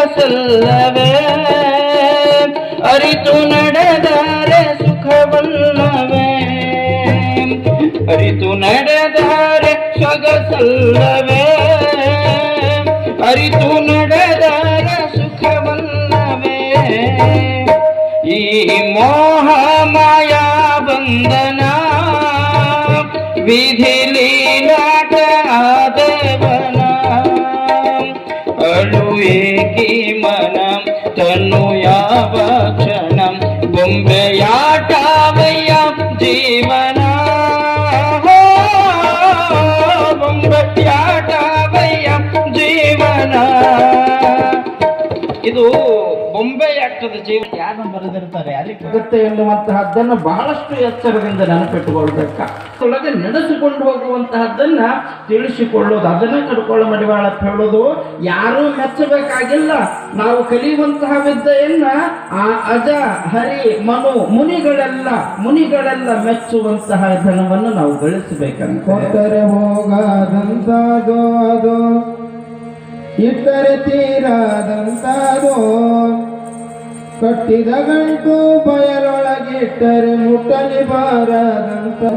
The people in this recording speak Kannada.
ಸೊಗಸಲ್ಲವೇ ಅರಿತು ನಡೆದರೆ ಸುಖವಲ್ಲವೇ ಅರಿತು ನಡೆದರೆ ಸೊಗಸಲ್ಲವೇ ಅರಿತು ನಡೆದರೆ ಸುಖವಲ್ಲವೇ ಈ ಮೋಹ ಮಾಯಾ ಬಂಧನ ವಿಧಿ ಲೀಲಾಟ ಆದೇವನ ಅಳು ಏಕಿ ಮನ ತನು ಯಾವ ಕ್ಷಣ ಬೊಂಬೆಯಾಟವಯ್ಯ ಜೀವನ ಬೊಂಬೆಯಾಟವಯ್ಯ ಜೀವನ. ಇದು ಬೊಂಬೆಯಾಟದ ಜೀವನ ಯಾರನ್ನು ಬರೆದಿರ್ತಾರೆ ಯಾರಿಗೆ ಬರುತ್ತೆ ಎನ್ನುವಂತಹದ್ದನ್ನು ಬಹಳಷ್ಟು ಎಚ್ಚರದಿಂದ ನೆನಪಿಟ್ಟುಕೊಳ್ಬೇಕ. ಒಳಗೆ ನಡೆಸಿಕೊಂಡು ಹೋಗುವಂತಹದ್ದನ್ನ ತಿಳಿಸಿಕೊಳ್ಳೋದು, ಅದನ್ನ ಕಡ್ಕೊಳ್ಳೋ ಮಡಿವಾಳ ಅಂತ ಹೇಳೋದು. ಯಾರೂ ಮೆಚ್ಚಬೇಕಾಗಿಲ್ಲ. ನಾವು ಕಲಿಯುವಂತಹ ವಿದ್ಯೆಯನ್ನ ಆ ಅಜ ಹರಿ ಮನು ಮುನಿಗಳೆಲ್ಲ ಮೆಚ್ಚುವಂತಹ ಧನವನ್ನು ನಾವು ಗಳಿಸಬೇಕಂತ. ಕೊಟ್ಟರೆ ಹೋಗದಂತಾದೋ ಅದು, ಇಟ್ಟರೆ ತೀರಾದಂತಾದೋ, ಕಟ್ಟಿದ ಗಂಟು ಬಯಲೊಳಗಿಟ್ಟರೆ ಮುಟ್ಟಲಿ ಬಾರದಂತಾದಂತಾದೋ.